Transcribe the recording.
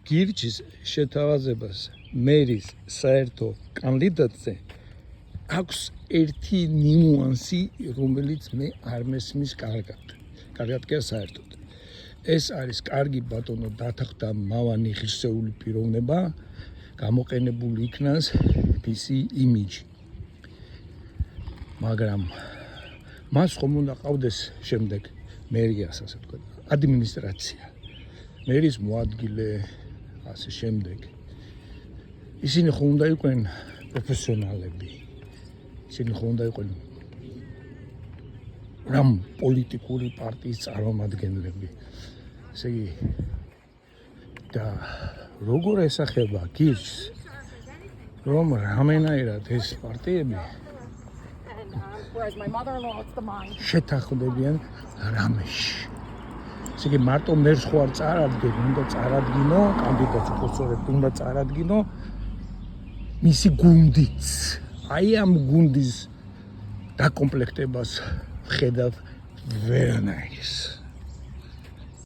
გირჩის შეთავაზებას მერის საერთო კანდიდატზე აქვს ერთი ნიუანსი, რომელიც მე არ მესმის კარგად კი საერთოდ. ეს არის კარგი ბატონო დათანხმდა მავანი ღირსეული პიროვნება, გამოყენებული იქნას მისი იმიჯი. მაგრამ მას ხომ უნდა ყავდეს შემდეგ მერიას, ასე ვთქვათ, ადმინისტრაცია, მერის მოადგილე, ასე შემდეგ. ისინი ხომ უნდა იყვნენ პროფესიონალები, ისინი ხომ უნდა იყვნენ რამ პოლიტიკური პარტიის წარმომადგენლები. ესე იგი და როგორ ესახება გირჩს, რომ რამენაირად ეს პარტიები შეთანხმდებიან რამეში. ესე იგი მარტო მერს ხო არ წარადგენ, უნდა წარადგინო კანდიდატს უხოცორად უნდა წარადგინო მისი გუნდიც. აი ამ გუნდის დაკომპლექტებას ხედავ ვერანაირს.